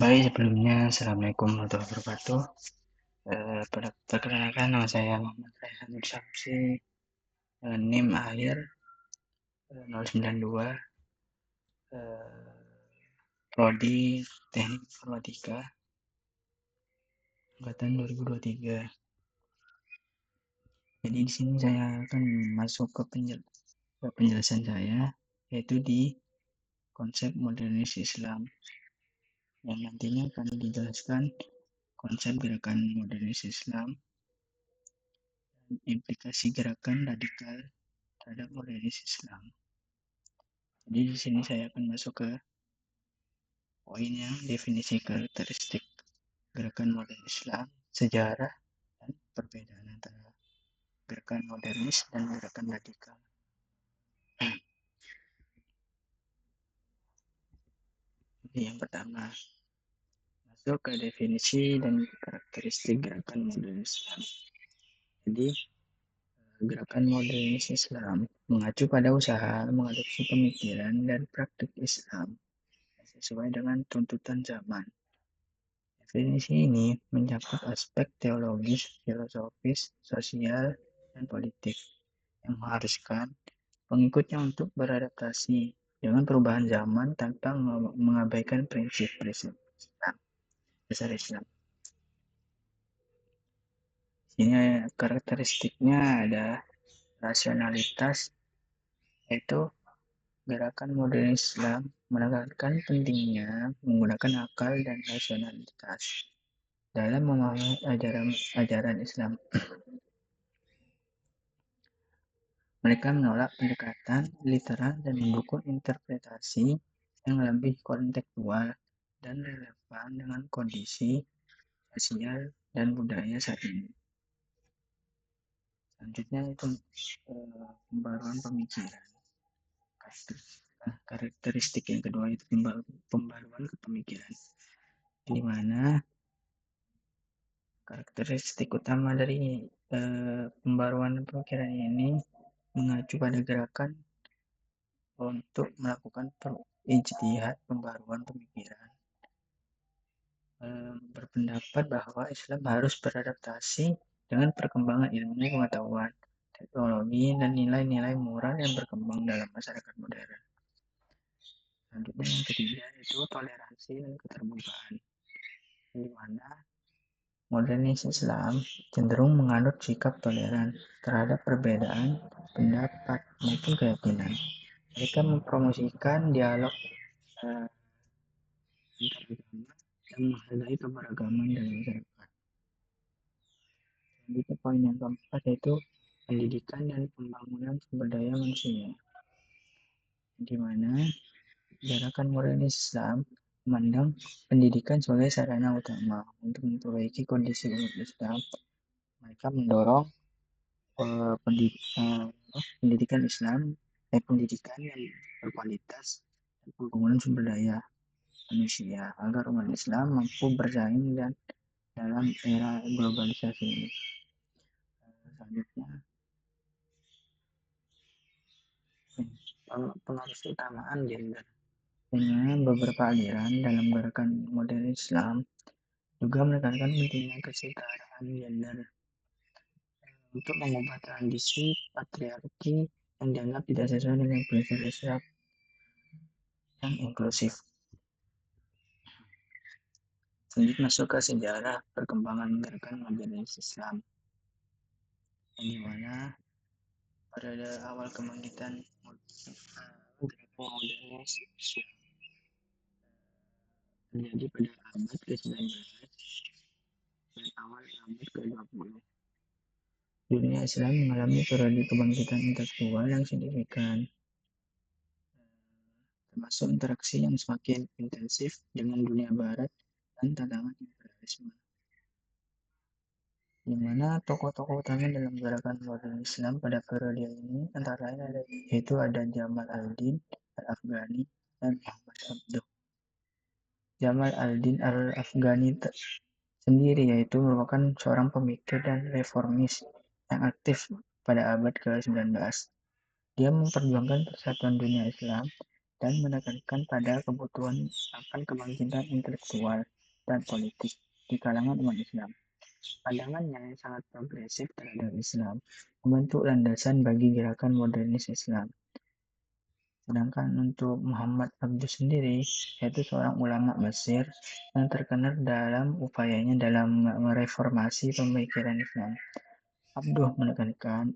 Baik, sebelumnya Assalamualaikum warahmatullahi wabarakatuh. Perkenalkan nama saya Muhammad Raihan Samsi, NIM akhir 092, Prodi Teknik Informatika, angkatan 2023. Jadi di sini saya akan masuk ke penjelasan saya, yaitu di konsep modernis Islam, yang nantinya akan dijelaskan konsep gerakan modernis Islam, implikasi gerakan radikal terhadap modernis Islam. Jadi di sini saya akan masuk ke poinnya, definisi karakteristik gerakan modern Islam, sejarah, dan perbedaan antara gerakan modernis dan gerakan radikal. Jadi yang pertama, masuk ke definisi dan karakteristik gerakan modern Islam. Jadi gerakan modernis Islam mengacu pada usaha mengadopsi pemikiran dan praktik Islam sesuai dengan tuntutan zaman. Definisi ini mencakup aspek teologis, filosofis, sosial, dan politik yang mengharuskan pengikutnya untuk beradaptasi dengan perubahan zaman tanpa mengabaikan prinsip-prinsip Islam, dasar Islam. Sini karakteristiknya ada rasionalitas, yaitu gerakan modern Islam menekankan pentingnya menggunakan akal dan rasionalitas dalam memahami ajaran Islam. Mereka menolak pendekatan literal dan mendukung interpretasi yang lebih kontekstual dan relevan dengan kondisi sosial dan budaya saat ini. Selanjutnya itu pembaruan pemikiran. Karakteristik yang kedua itu pembaruan kepemikiran, di mana karakteristik utama dari pembaruan pemikiran ini mengacu pada gerakan untuk melakukan ijtihad pembaruan pemikiran, berpendapat bahwa Islam harus beradaptasi dengan perkembangan ilmu pengetahuan, teknologi, dan nilai-nilai moral yang berkembang dalam masyarakat modern. Selanjutnya yang ketiga itu toleransi dan keterbukaan, di mana modernis Islam cenderung menganut sikap toleran terhadap perbedaan pendapat maupun keyakinan. Mereka mempromosikan dialog antaragama dan menghargai keberagaman dalam masyarakat. Selanjutnya poin yang keempat yaitu pendidikan dan pembangunan sumber daya manusia, di mana gerakan modernis Islam memandang pendidikan sebagai sarana utama untuk memperbaiki kondisi umat Islam. Mereka mendorong pendidikan Islam, pendidikan yang berkualitas dan pembangunan sumber daya manusia agar umat Islam mampu bersaing dan dalam era globalisasi ini. Selanjutnya, pengaruh keutamaan gender. Dengan beberapa aliran dalam gerakan modern Islam juga menekankan pentingnya kesetaraan gender untuk mengubah tradisi patriarki yang dianggap tidak sesuai dengan prinsip Islam yang inklusif. Selanjutnya masuk ke sejarah perkembangan gerakan modernis Islam, yang dimana pada awal kebangkitan gerakan modernis Islam terjadi pada abad ke-19 dan awal abad ke-20. Dunia Islam mengalami periode kebangkitan intelektual yang signifikan, termasuk interaksi yang semakin intensif dengan dunia barat dan tantangan imperialisme. Di mana tokoh-tokoh utama dalam gerakan modern Islam pada periode ini antara lain yaitu ada Jamal al-Din al-Afghani dan Muhammad Abduh. Jamal al-Din al-Afghani sendiri yaitu merupakan seorang pemikir dan reformis yang aktif pada abad ke-19. Dia memperjuangkan persatuan dunia Islam dan menekankan pada kebutuhan akan kebangkitan intelektual dan politik di kalangan umat Islam. Pandangannya yang sangat progresif terhadap Islam membentuk landasan bagi gerakan modernis Islam. Sedangkan untuk Muhammad Abduh sendiri, yaitu seorang ulama Mesir yang terkenal dalam upayanya dalam mereformasi pemikiran Islam. Abduh menekankan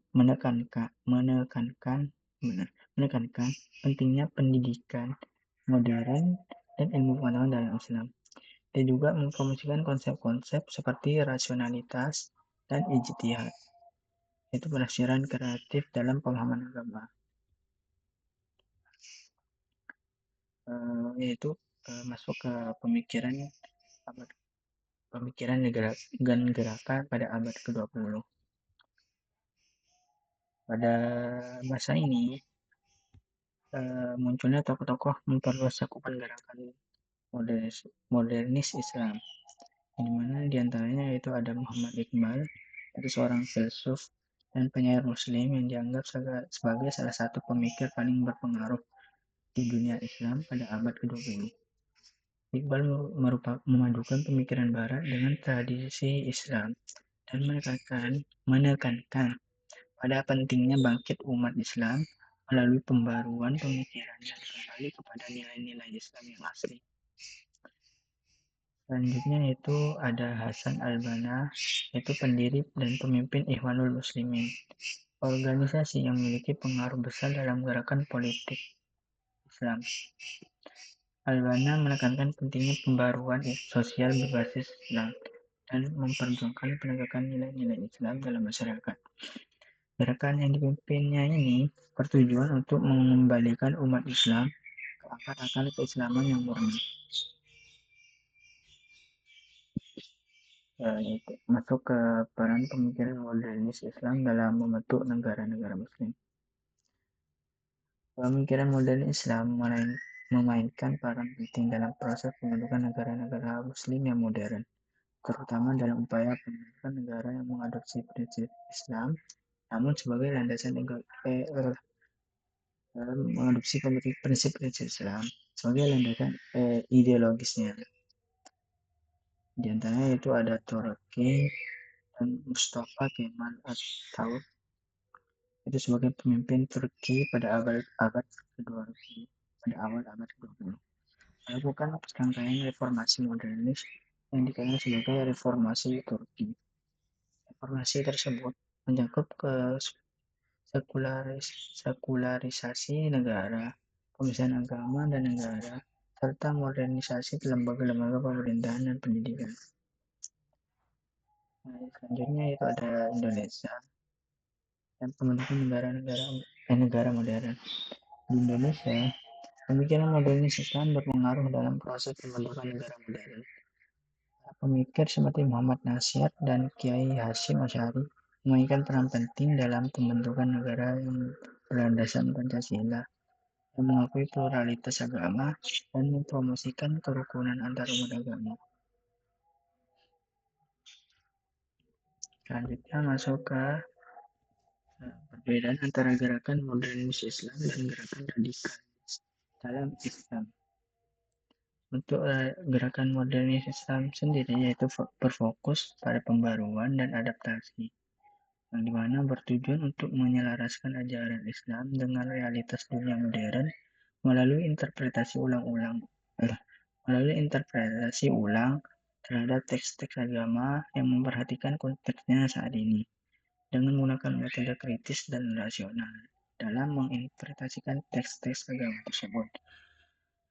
pentingnya pendidikan modern dan ilmu pengetahuan dalam Islam. Dia juga mempromosikan konsep-konsep seperti rasionalitas dan ijtihad, yaitu penafsiran kreatif dalam pemahaman agama. Yaitu masuk ke pemikiran dan gerakan pada abad ke-20. Pada masa ini munculnya tokoh-tokoh memperluas cakupan gerakan modernis Islam, di mana diantaranya yaitu ada Muhammad Iqbal, yaitu seorang filsuf dan penyair Muslim yang dianggap sebagai salah satu pemikir paling berpengaruh di dunia Islam pada abad ke-20. Iqbal memadukan pemikiran Barat dengan tradisi Islam dan menekankan pada pentingnya bangkit umat Islam melalui pembaruan pemikiran dan kembali kepada nilai-nilai Islam yang asli. Selanjutnya itu ada Hasan al-Banna, yaitu pendiri dan pemimpin Ikhwanul Muslimin, organisasi yang memiliki pengaruh besar dalam gerakan politik Islam. Al-Banna menekankan pentingnya pembaruan sosial berbasis Islam dan memperjuangkan penegakan nilai-nilai Islam dalam masyarakat. Gerakan yang dipimpinnya ini bertujuan untuk mengembalikan umat Islam ke akar-akar keislaman yang murni. Itu masuk ke peran pemikiran modernis Islam dalam membentuk negara-negara Muslim. Pemikiran modern Islam memainkan peran penting dalam proses pembentukan negara-negara Muslim yang modern, terutama dalam upaya pembentukan negara yang mengadopsi prinsip Islam, namun sebagai landasan mengadopsi prinsip-prinsip Islam sebagai landasan ideologisnya. Di antaranya itu ada Turki dan Mustafa Kemal Atatürk, itu sebagai pemimpin Turki pada abad ke-20, pada awal abad ke-20. Melakukan serangkaian reformasi modernis yang dikenal sebagai reformasi Turki. Reformasi tersebut mencakup ke sekularisasi negara, pemisahan agama dan negara, serta modernisasi lembaga-lembaga pemerintahan dan pendidikan. Nah, selanjutnya itu ada Indonesia dan pembentukan negara modern. Di Indonesia, pemikiran modernis Islam berpengaruh dalam proses pembentukan negara modern. Pemikir seperti Muhammad Nasir dan Kiai Hasyim Asy'ari memainkan peran penting dalam pembentukan negara yang berlandaskan Pancasila, yang mengakui pluralitas agama dan mempromosikan kerukunan antar umat agama. Selanjutnya masuk ke perbedaan antara gerakan modernis Islam dan gerakan radikalis dalam Islam. Untuk gerakan modernis Islam sendiri yaitu berfokus pada pembaruan dan adaptasi, yang dimana bertujuan untuk menyelaraskan ajaran Islam dengan realitas dunia modern melalui interpretasi ulang terhadap teks-teks agama yang memperhatikan konteksnya saat ini, dengan menggunakan metode kritis dan rasional dalam menginterpretasikan teks-teks agama tersebut.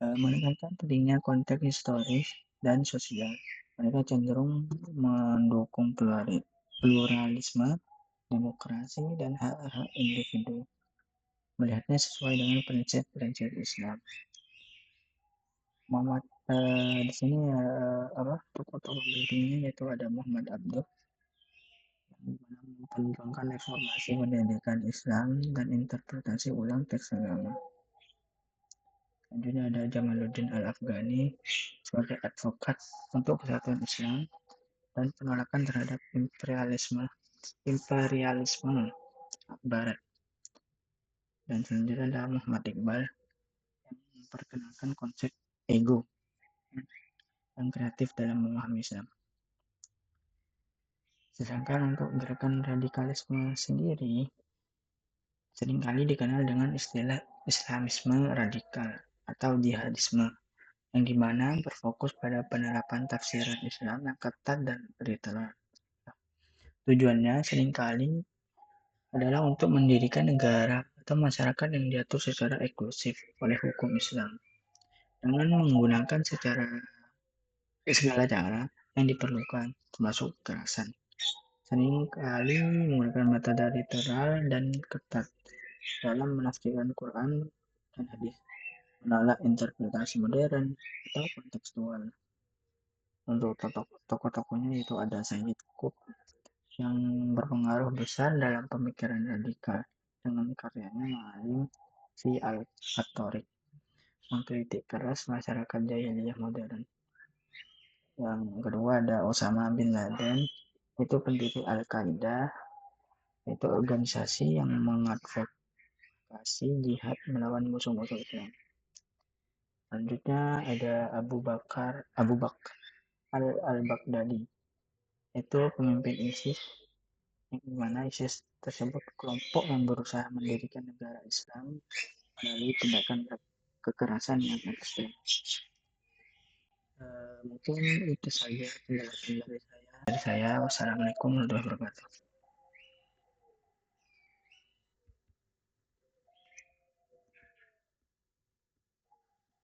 Menekankan pentingnya konteks historis dan sosial. Mereka cenderung mendukung pluralisme, demokrasi, dan hak-hak individu. Melihatnya sesuai dengan prinsip-prinsip Islam. Muhammad di sini tokoh-tokoh pentingnya yaitu ada Muhammad Abduh yang memperjuangkan reformasi pendidikan Islam dan interpretasi ulang teks agama. Selanjutnya ada Jamaluddin Al-Afghani sebagai advokat untuk persatuan Islam dan penolakan terhadap imperialisme Barat. Dan selanjutnya ada Muhammad Iqbal yang memperkenalkan konsep ego yang kreatif dalam memahami Islam. Sedangkan untuk gerakan radikalisme sendiri seringkali dikenal dengan istilah Islamisme radikal atau jihadisme, yang dimana berfokus pada penerapan tafsiran Islam yang ketat dan literal. Tujuannya seringkali adalah untuk mendirikan negara atau masyarakat yang diatur secara eksklusif oleh hukum Islam dengan menggunakan segala cara yang diperlukan, termasuk kekerasan. Seringkali menggunakan metode literal dan ketat dalam menafsirkan Quran dan hadis, menolak interpretasi modern atau kontekstual. Untuk tokoh-tokohnya itu ada Sayyid Qutb yang berpengaruh besar dalam pemikiran radikal dengan karyanya Ma'alim fi al-Tariq, mengkritik keras masyarakat jahiliyah modern. Yang kedua ada Osama bin Laden, itu pendiri Al-Qaeda, itu organisasi yang mengadvokasi jihad melawan musuh-musuh Islam. Selanjutnya ada Abu Bakar al-Baghdadi, itu pemimpin ISIS, yang mana ISIS tersebut kelompok yang berusaha mendirikan negara Islam melalui tindakan kekerasan yang ekstrem. Mungkin itu saja penjelasan dari saya. Wassalamualaikum warahmatullahi wabarakatuh.